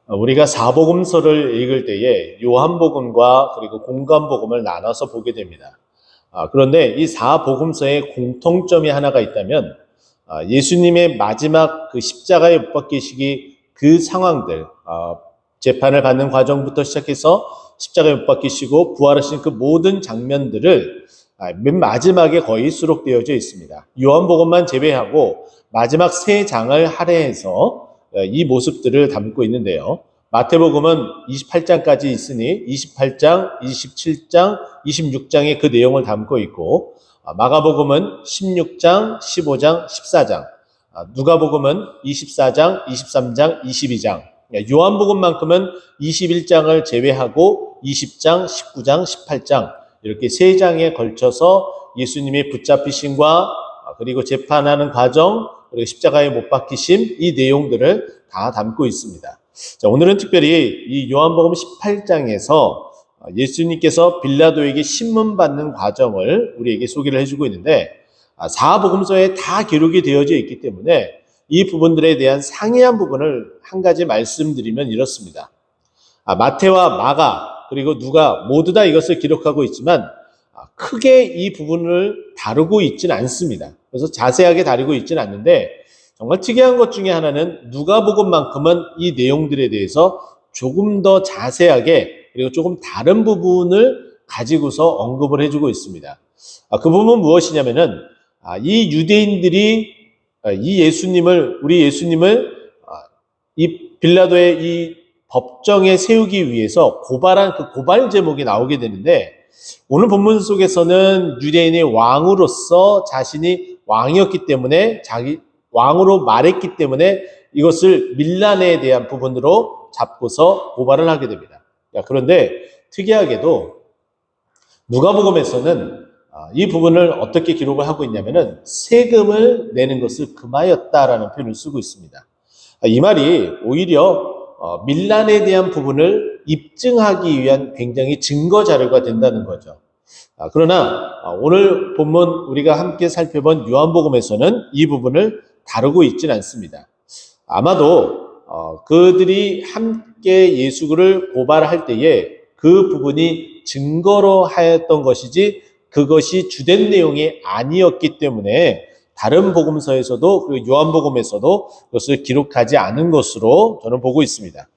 우리가 사복음서를 읽을 때에 요한복음과 그리고 공관복음을 나눠서 보게 됩니다. 그런데 이 사복음서에 공통점이 하나가 있다면 예수님의 마지막 그 십자가에 못 박히시기 그 상황들, 재판을 받는 과정부터 시작해서 십자가에 못 박히시고 부활하신 그 모든 장면들을 맨 마지막에 거의 수록되어져 있습니다. 요한복음만 제외하고 마지막 세 장을 할애해서 이 모습들을 담고 있는데요. 마태복음은 28장까지 있으니 28장, 27장, 26장에 그 내용을 담고 있고, 마가복음은 16장, 15장, 14장, 누가복음은 24장, 23장, 22장, 요한복음만큼은 21장을 제외하고 20장, 19장, 18장 이렇게 세 장에 걸쳐서 예수님의 붙잡히심과 그리고 재판하는 과정, 그리고 십자가에 못 박히심, 이 내용들을 다 담고 있습니다. 자, 오늘은 특별히 이 요한복음 18장에서 예수님께서 빌라도에게 신문받는 과정을 우리에게 소개를 해주고 있는데, 사복음서에 다 기록이 되어져 있기 때문에 이 부분들에 대한 상이한 부분을 한 가지 말씀드리면 이렇습니다. 마태와 마가 그리고 누가 모두 다 이것을 기록하고 있지만 크게 이 부분을 다루고 있지는 않습니다. 그래서 자세하게 다루고 있지는 않는데, 정말 특이한 것 중에 하나는 누가복음만큼은 이 내용들에 대해서 조금 더 자세하게 그리고 조금 다른 부분을 가지고서 언급을 해주고 있습니다. 그 부분은 무엇이냐면은 이 유대인들이 우리 예수님을 이 빌라도의 이 법정에 세우기 위해서 고발한 그 고발 제목이 나오게 되는데, 오늘 본문 속에서는 유대인의 왕으로서 자신이 왕이었기 때문에 자기 왕으로 말했기 때문에 이것을 밀란에 대한 부분으로 잡고서 고발을 하게 됩니다. 그런데 특이하게도 누가복음에서는 이 부분을 어떻게 기록을 하고 있냐면은 세금을 내는 것을 금하였다라는 표현을 쓰고 있습니다. 이 말이 오히려 밀란에 대한 부분을 입증하기 위한 굉장히 증거 자료가 된다는 거죠. 그러나 오늘 본문 우리가 함께 살펴본 요한복음에서는 이 부분을 다루고 있지는 않습니다. 아마도 그들이 함께 예수를 고발할 때에 그 부분이 증거로 하였던 것이지 그것이 주된 내용이 아니었기 때문에 다른 복음서에서도 그리고 요한복음에서도 그것을 기록하지 않은 것으로 저는 보고 있습니다.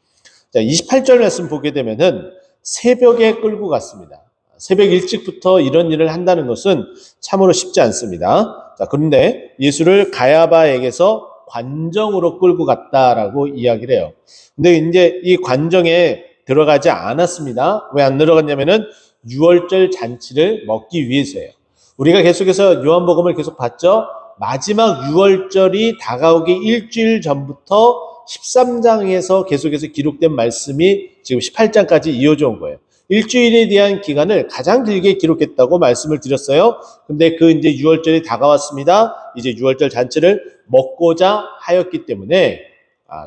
자, 28절 말씀 보게 되면은 새벽에 끌고 갔습니다. 새벽 일찍부터 이런 일을 한다는 것은 참으로 쉽지 않습니다. 자, 그런데 예수를 가야바에게서 관정으로 끌고 갔다라고 이야기를 해요. 근데 이제 이 관정에 들어가지 않았습니다. 왜 안 들어갔냐면은 유월절 잔치를 먹기 위해서예요. 우리가 계속해서 요한복음을 계속 봤죠. 마지막 유월절이 다가오기 일주일 전부터 13장에서 계속해서 기록된 말씀이 지금 18장까지 이어져 온 거예요. 일주일에 대한 기간을 가장 길게 기록했다고 말씀을 드렸어요. 근데 그 이제 유월절이 다가왔습니다. 이제 유월절 잔치를 먹고자 하였기 때문에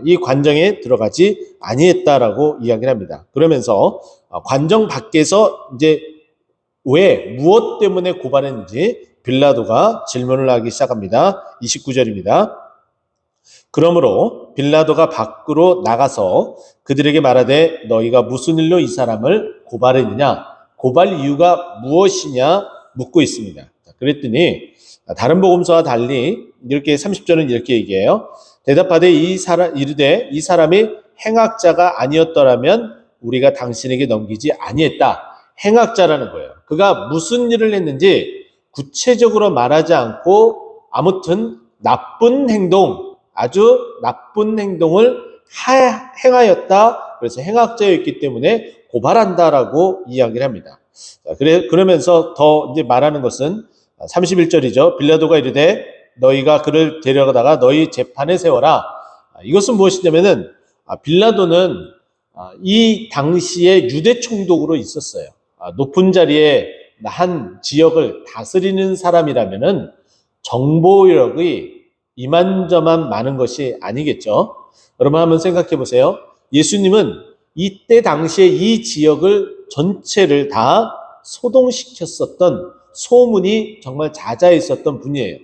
이 관정에 들어가지 아니했다라고 이야기를 합니다. 그러면서 관정 밖에서 이제 왜 무엇 때문에 고발했는지 빌라도가 질문을 하기 시작합니다. 29절입니다. 그러므로 빌라도가 밖으로 나가서 그들에게 말하되 너희가 무슨 일로 이 사람을 고발했느냐, 고발 이유가 무엇이냐 묻고 있습니다. 그랬더니 다른 복음서와 달리 이렇게 30절은 이렇게 얘기해요. 대답하되 이르되 이 사람이 행악자가 아니었더라면 우리가 당신에게 넘기지 아니했다. 행악자라는 거예요. 그가 무슨 일을 했는지 구체적으로 말하지 않고 아무튼 나쁜 행동, 아주 나쁜 행동을 행하였다. 그래서 행악자였기 때문에 고발한다라고 이야기를 합니다. 그러면서 더 이제 말하는 것은 31절이죠. 빌라도가 이르되 너희가 그를 데려가다가 너희 재판에 세워라. 이것은 무엇이냐면은 빌라도는 이 당시에 유대 총독으로 있었어요. 높은 자리에 한 지역을 다스리는 사람이라면은 정보력이 이만저만 많은 것이 아니겠죠. 여러분 한번 생각해 보세요. 예수님은 이때 당시에 이 지역을 전체를 다 소동시켰었던, 소문이 정말 자자했었던 분이에요.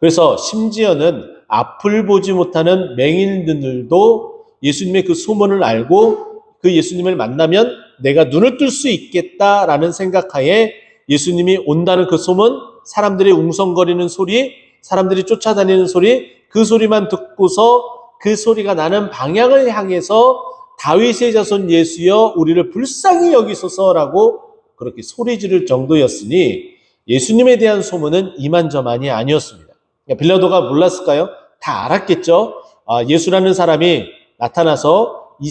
그래서 심지어는 앞을 보지 못하는 맹인들도 예수님의 그 소문을 알고 그 예수님을 만나면 내가 눈을 뜰 수 있겠다라는 생각하에 예수님이 온다는 그 소문, 사람들이 웅성거리는 소리, 사람들이 쫓아다니는 소리, 그 소리만 듣고서 그 소리가 나는 방향을 향해서 다윗의 자손 예수여 우리를 불쌍히 여기소서라고 그렇게 소리 지를 정도였으니 예수님에 대한 소문은 이만저만이 아니었습니다. 빌라도가 몰랐을까요? 다 알았겠죠. 예수라는 사람이 나타나서 이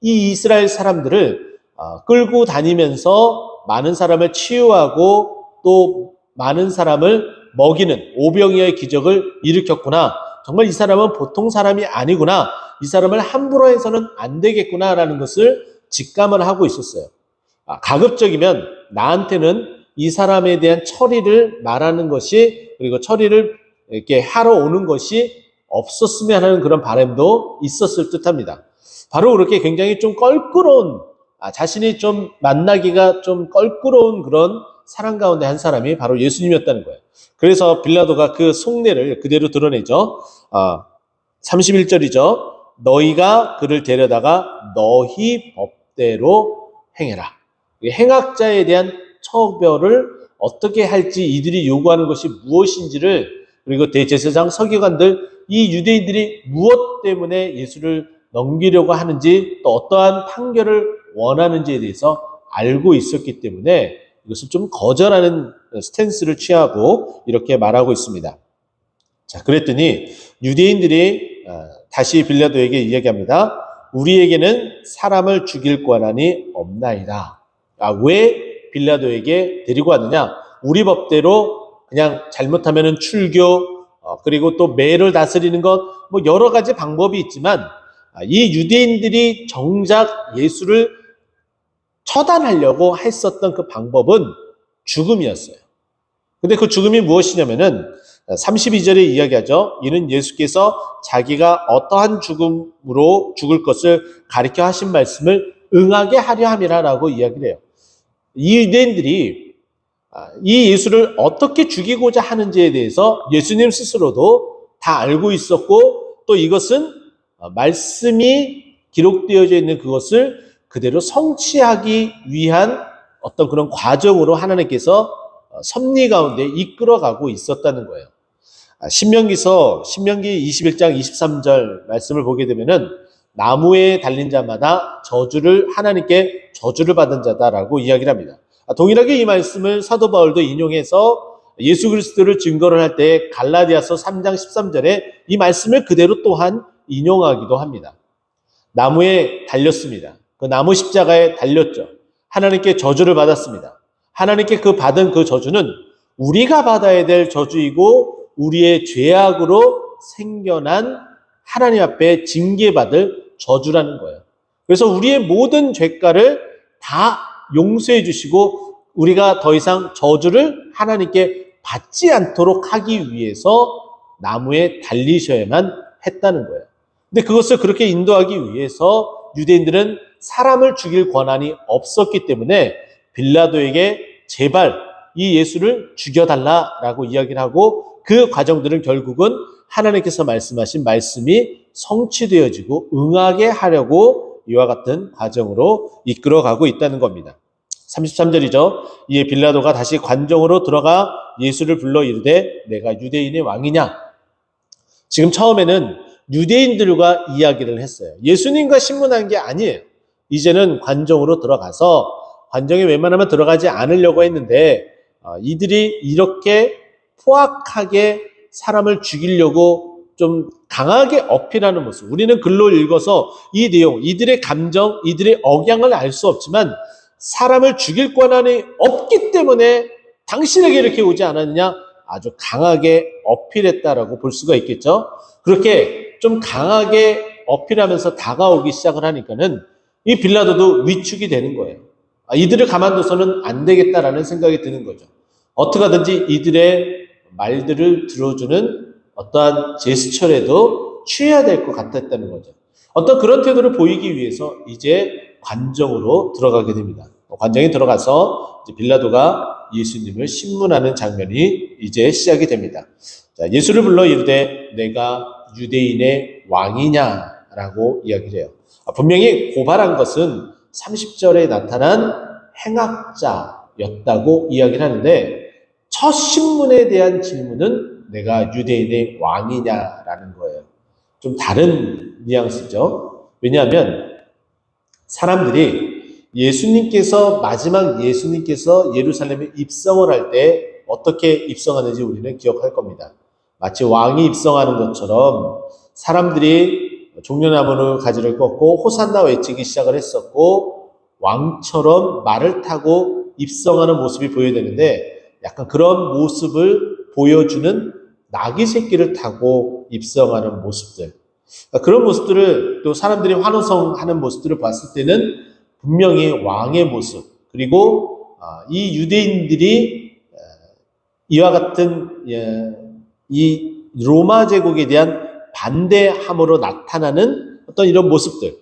이스라엘 사람들을 끌고 다니면서 많은 사람을 치유하고 또 많은 사람을 먹이는 오병이어의 기적을 일으켰구나. 정말 이 사람은 보통 사람이 아니구나. 이 사람을 함부로 해서는 안 되겠구나라는 것을 직감을 하고 있었어요. 가급적이면 나한테는 이 사람에 대한 처리를 말하는 것이 그리고 처리를 이렇게 하러 오는 것이 없었으면 하는 그런 바람도 있었을 듯합니다. 바로 그렇게 굉장히 좀 껄끄러운 자신이 좀 만나기가 좀 껄끄러운 그런 사람 가운데 한 사람이 바로 예수님이었다는 거예요. 그래서 빌라도가 그 속내를 그대로 드러내죠. 31절이죠. 너희가 그를 데려다가 너희 법대로 행해라. 행악자에 대한 처벌을 어떻게 할지 이들이 요구하는 것이 무엇인지를 그리고 대제사장 서기관들 이 유대인들이 무엇 때문에 예수를 넘기려고 하는지 또 어떠한 판결을 원하는지에 대해서 알고 있었기 때문에 이것을 좀 거절하는 스탠스를 취하고 이렇게 말하고 있습니다. 자, 그랬더니 유대인들이 다시 빌라도에게 이야기합니다. 우리에게는 사람을 죽일 권한이 없나이다. 왜 빌라도에게 데리고 왔느냐? 우리 법대로 그냥 잘못하면은 출교, 그리고 또 매를 다스리는 것, 뭐 여러 가지 방법이 있지만 이 유대인들이 정작 예수를 처단하려고 했었던 그 방법은 죽음이었어요. 근데 그 죽음이 무엇이냐면은 32절에 이야기하죠. 이는 예수께서 자기가 어떠한 죽음으로 죽을 것을 가리켜 하신 말씀을 응하게 하려 함이라라고 이야기를 해요. 이 유대인들이 이 예수를 어떻게 죽이고자 하는지에 대해서 예수님 스스로도 다 알고 있었고 또 이것은 말씀이 기록되어져 있는 그것을 그대로 성취하기 위한 어떤 그런 과정으로 하나님께서 섭리 가운데 이끌어가고 있었다는 거예요. 신명기 21장 23절 말씀을 보게 되면은 나무에 달린 자마다 하나님께 저주를 받은 자다라고 이야기를 합니다. 동일하게 이 말씀을 사도 바울도 인용해서 예수 그리스도를 증거를 할 때 갈라디아서 3장 13절에 이 말씀을 그대로 또한 인용하기도 합니다. 나무에 달렸습니다. 그 나무 십자가에 달렸죠. 하나님께 저주를 받았습니다. 하나님께 받은 그 저주는 우리가 받아야 될 저주이고 우리의 죄악으로 생겨난 하나님 앞에 징계받을 저주라는 거예요. 그래서 우리의 모든 죄가를 다 용서해 주시고 우리가 더 이상 저주를 하나님께 받지 않도록 하기 위해서 나무에 달리셔야만 했다는 거예요. 근데 그것을 그렇게 인도하기 위해서 유대인들은 사람을 죽일 권한이 없었기 때문에 빌라도에게 제발 이 예수를 죽여달라라고 이야기를 하고 그 과정들은 결국은 하나님께서 말씀하신 말씀이 성취되어지고 응하게 하려고 이와 같은 과정으로 이끌어가고 있다는 겁니다. 33절이죠. 이에 빌라도가 다시 관정으로 들어가 예수를 불러 이르되 내가 유대인의 왕이냐? 지금 처음에는 유대인들과 이야기를 했어요. 예수님과 신문한 게 아니에요. 이제는 관정으로 들어가서 관정에 웬만하면 들어가지 않으려고 했는데 이들이 이렇게 포악하게 사람을 죽이려고 좀 강하게 어필하는 모습. 우리는 글로 읽어서 이 내용, 이들의 감정, 이들의 억양을 알 수 없지만 사람을 죽일 권한이 없기 때문에 당신에게 이렇게 오지 않았느냐? 아주 강하게 어필했다라고 볼 수가 있겠죠. 그렇게 좀 강하게 어필하면서 다가오기 시작을 하니까는 이 빌라도도 위축이 되는 거예요. 이들을 가만둬서는 안 되겠다라는 생각이 드는 거죠. 어떻게 하든지 이들의 말들을 들어주는 어떠한 제스처라도 취해야 될 것 같았다는 거죠. 어떤 그런 태도를 보이기 위해서 이제 관정으로 들어가게 됩니다. 관정에 들어가서 이제 빌라도가 예수님을 신문하는 장면이 이제 시작이 됩니다. 자, 예수를 불러 이르되 내가 유대인의 왕이냐 라고 이야기를 해요. 분명히 고발한 것은 30절에 나타난 행악자였다고 이야기를 하는데 첫 신문에 대한 질문은 내가 유대인의 왕이냐라는 거예요. 좀 다른 뉘앙스죠. 왜냐하면 사람들이 마지막 예수님께서 예루살렘에 입성을 할 때 어떻게 입성하는지 우리는 기억할 겁니다. 마치 왕이 입성하는 것처럼 사람들이 종려나무 가지를 꺾고 호산나 외치기 시작을 했었고 왕처럼 말을 타고 입성하는 모습이 보여야 되는데 약간 그런 모습을 보여주는 나귀 새끼를 타고 입성하는 모습들, 그런 모습들을 또 사람들이 환호성하는 모습들을 봤을 때는 분명히 왕의 모습, 그리고 이 유대인들이 이와 같은 이 로마 제국에 대한 반대함으로 나타나는 어떤 이런 모습들,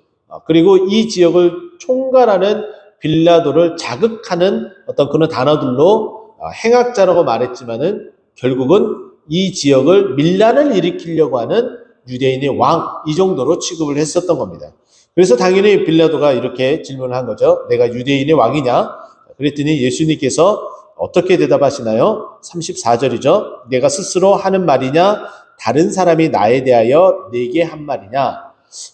그리고 이 지역을 총괄하는 빌라도를 자극하는 어떤 그런 단어들로 행악자라고 말했지만은 결국은 이 지역을 밀란을 일으키려고 하는 유대인의 왕, 이 정도로 취급을 했었던 겁니다. 그래서 당연히 빌라도가 이렇게 질문을 한 거죠. 내가 유대인의 왕이냐? 그랬더니 예수님께서 어떻게 대답하시나요? 34절이죠. 내가 스스로 하는 말이냐? 다른 사람이 나에 대하여 내게 한 말이냐?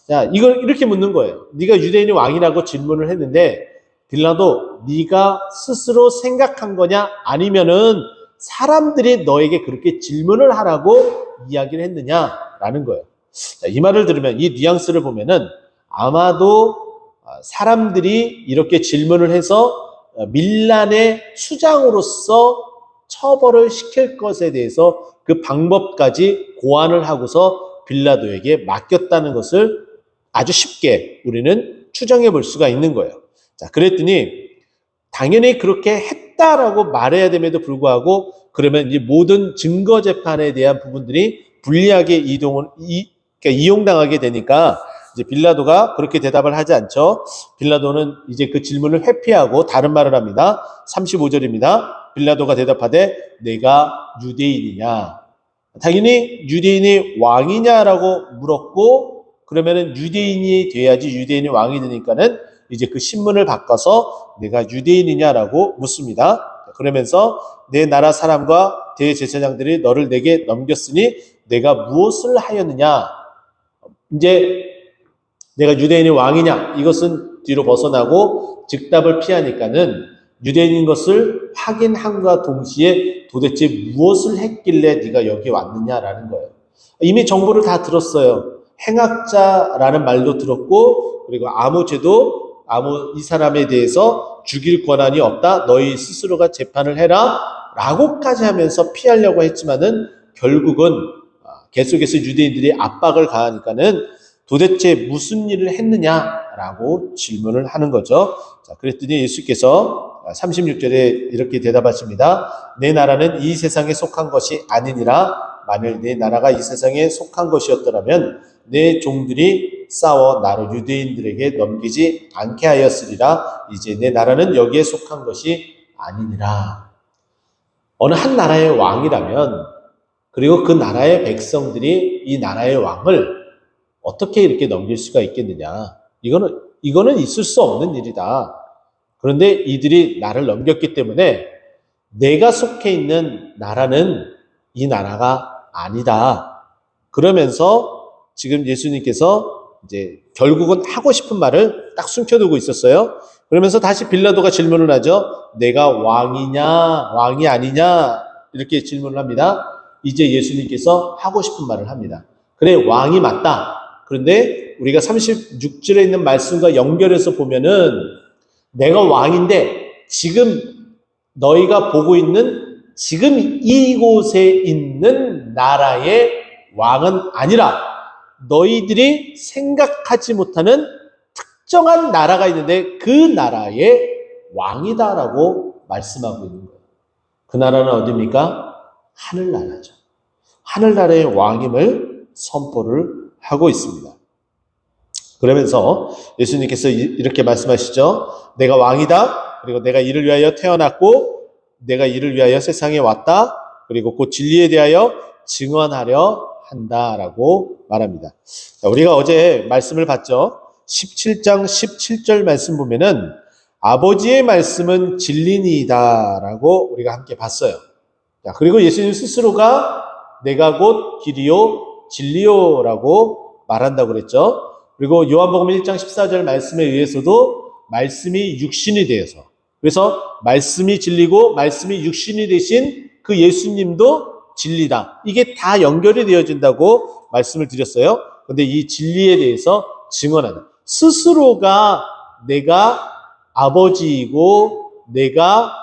자, 이걸 이렇게 묻는 거예요. 네가 유대인의 왕이라고 질문을 했는데 빌라도 네가 스스로 생각한 거냐? 아니면은 사람들이 너에게 그렇게 질문을 하라고 이야기를 했느냐라는 거예요. 자, 이 말을 들으면, 이 뉘앙스를 보면은 아마도 사람들이 이렇게 질문을 해서 밀란의 수장으로서 처벌을 시킬 것에 대해서 그 방법까지 고안을 하고서 빌라도에게 맡겼다는 것을 아주 쉽게 우리는 추정해 볼 수가 있는 거예요. 자, 그랬더니 당연히 그렇게 했다라고 말해야 됨에도 불구하고 그러면 이 모든 증거 재판에 대한 부분들이 불리하게 이용당하게 되니까 이제 빌라도가 그렇게 대답을 하지 않죠. 빌라도는 이제 그 질문을 회피하고 다른 말을 합니다. 35절입니다. 빌라도가 대답하되 내가 유대인이냐? 당연히 유대인이 왕이냐라고 물었고 그러면은 유대인이 돼야지 유대인이 왕이 되니까는 이제 그 신문을 바꿔서 내가 유대인이냐라고 묻습니다. 그러면서 내 나라 사람과 대제사장들이 너를 내게 넘겼으니 내가 무엇을 하였느냐? 이제 내가 유대인의 왕이냐? 이것은 뒤로 벗어나고 즉답을 피하니까는 유대인인 것을 확인함과 동시에 도대체 무엇을 했길래 네가 여기 왔느냐라는 거예요. 이미 정보를 다 들었어요. 행악자라는 말도 들었고 그리고 이 사람에 대해서 죽일 권한이 없다. 너희 스스로가 재판을 해라. 라고까지 하면서 피하려고 했지만은 결국은 계속해서 유대인들이 압박을 가하니까는 도대체 무슨 일을 했느냐라고 질문을 하는 거죠. 자, 그랬더니 예수께서 36절에 이렇게 대답하십니다. 내 나라는 이 세상에 속한 것이 아니니라. 만일 내 나라가 이 세상에 속한 것이었더라면 내 종들이 싸워 나를 유대인들에게 넘기지 않게 하였으리라. 이제 내 나라는 여기에 속한 것이 아니니라. 어느 한 나라의 왕이라면 그리고 그 나라의 백성들이 이 나라의 왕을 어떻게 이렇게 넘길 수가 있겠느냐. 이거는 있을 수 없는 일이다. 그런데 이들이 나를 넘겼기 때문에 내가 속해 있는 나라는 이 나라가 아니다. 그러면서 지금 예수님께서 이제 결국은 하고 싶은 말을 딱 숨겨두고 있었어요. 그러면서 다시 빌라도가 질문을 하죠. 내가 왕이냐, 왕이 아니냐, 이렇게 질문을 합니다. 이제 예수님께서 하고 싶은 말을 합니다. 그래, 왕이 맞다. 그런데 우리가 36절에 있는 말씀과 연결해서 보면은 내가 왕인데 지금 너희가 보고 있는 지금 이곳에 있는 나라의 왕은 아니라 너희들이 생각하지 못하는 특정한 나라가 있는데 그 나라의 왕이다라고 말씀하고 있는 거예요. 그 나라는 어디입니까? 하늘나라죠. 하늘나라의 왕임을 선포를 하고 있습니다. 그러면서 예수님께서 이렇게 말씀하시죠. 내가 왕이다. 그리고 내가 이를 위하여 태어났고 내가 이를 위하여 세상에 왔다. 그리고 곧 진리에 대하여 증언하려 한다라고 말합니다. 자, 우리가 어제 말씀을 봤죠. 17장 17절 말씀 보면은 아버지의 말씀은 진리니이다라고 우리가 함께 봤어요. 자, 그리고 예수님 스스로가 내가 곧 길이요 진리요라고 말한다고 그랬죠. 그리고 요한복음 1장 14절 말씀에 의해서도 말씀이 육신이 되어서, 그래서 말씀이 진리고 말씀이 육신이 되신 그 예수님도 진리다. 이게 다 연결이 되어진다고 말씀을 드렸어요. 그런데 이 진리에 대해서 증언하는, 스스로가 내가 아버지이고 내가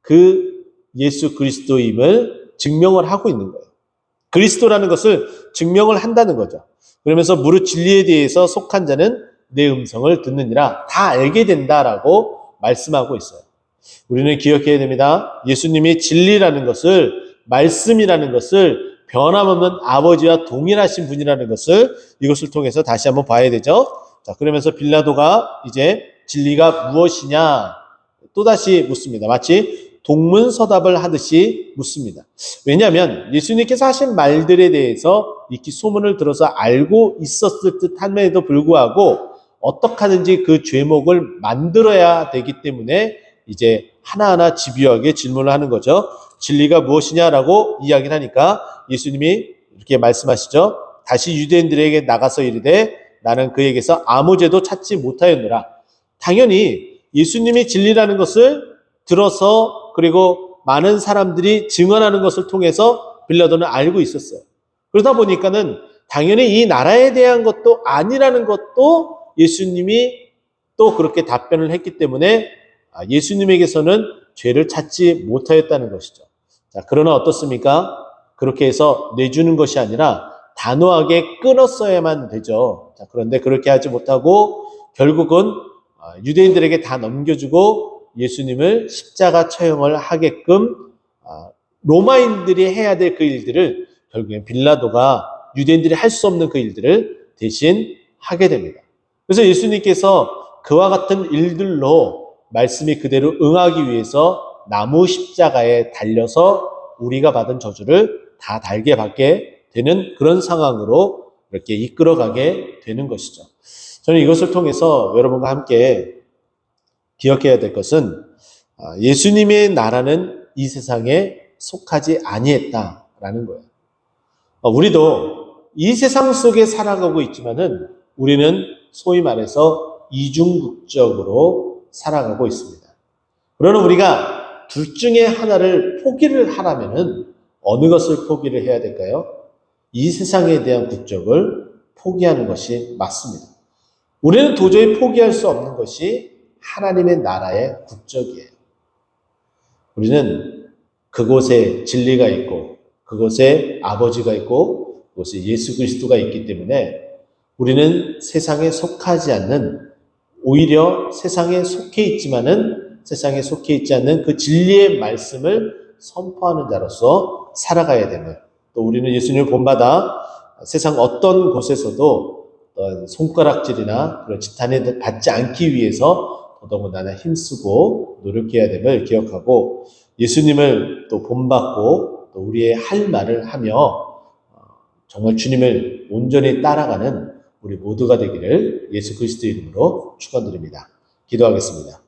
그 예수 그리스도임을 증명을 하고 있는 거예요. 그리스도라는 것을 증명을 한다는 거죠. 그러면서 무릇 진리에 대해서 속한 자는 내 음성을 듣느니라, 다 알게 된다라고 말씀하고 있어요. 우리는 기억해야 됩니다. 예수님이 진리라는 것을, 말씀이라는 것을 변함없는 아버지와 동일하신 분이라는 것을 이것을 통해서 다시 한번 봐야 되죠. 자, 그러면서 빌라도가 이제 진리가 무엇이냐 또다시 묻습니다. 마치 동문서답을 하듯이 묻습니다. 왜냐하면 예수님께서 하신 말들에 대해서 익히 소문을 들어서 알고 있었을 듯함에도 불구하고 어떻게 하든지 그 죄목을 만들어야 되기 때문에 이제 하나하나 집요하게 질문을 하는 거죠. 진리가 무엇이냐라고 이야기를 하니까 예수님이 이렇게 말씀하시죠. 다시 유대인들에게 나가서 이르되 나는 그에게서 아무 죄도 찾지 못하였노라. 당연히 예수님이 진리라는 것을 들어서 그리고 많은 사람들이 증언하는 것을 통해서 빌라도는 알고 있었어요. 그러다 보니까는 당연히 이 나라에 대한 것도 아니라는 것도 예수님이 또 그렇게 답변을 했기 때문에 예수님에게서는 죄를 찾지 못하였다는 것이죠. 자, 그러나 어떻습니까? 그렇게 해서 내주는 것이 아니라 단호하게 끊었어야만 되죠. 자, 그런데 그렇게 하지 못하고 결국은 유대인들에게 다 넘겨주고 예수님을 십자가 처형을 하게끔 로마인들이 해야 될 그 일들을 결국엔 빌라도가, 유대인들이 할 수 없는 그 일들을 대신 하게 됩니다. 그래서 예수님께서 그와 같은 일들로 말씀이 그대로 응하기 위해서 나무 십자가에 달려서 우리가 받은 저주를 다 달게 받게 되는 그런 상황으로 이렇게 이끌어가게 되는 것이죠. 저는 이것을 통해서 여러분과 함께 기억해야 될 것은 예수님의 나라는 이 세상에 속하지 아니했다라는 거예요. 우리도 이 세상 속에 살아가고 있지만은 우리는 소위 말해서 이중국적으로 살아가고 있습니다. 그러나 우리가 둘 중에 하나를 포기를 하라면은 어느 것을 포기를 해야 될까요? 이 세상에 대한 국적을 포기하는 것이 맞습니다. 우리는 도저히 포기할 수 없는 것이 하나님의 나라의 국적이에요. 우리는 그곳에 진리가 있고 그곳에 아버지가 있고 그곳에 예수 그리스도가 있기 때문에 우리는 세상에 속하지 않는, 오히려 세상에 속해 있지만은 세상에 속해 있지 않는 그 진리의 말씀을 선포하는 자로서 살아가야 됨을, 또 우리는 예수님을 본받아 세상 어떤 곳에서도 어떤 손가락질이나 그런 지탄을 받지 않기 위해서 더더군다나 힘쓰고 노력해야 됨을 기억하고 예수님을 또 본받고 또 우리의 할 말을 하며 정말 주님을 온전히 따라가는 우리 모두가 되기를 예수 그리스도의 이름으로 축원드립니다. 기도하겠습니다.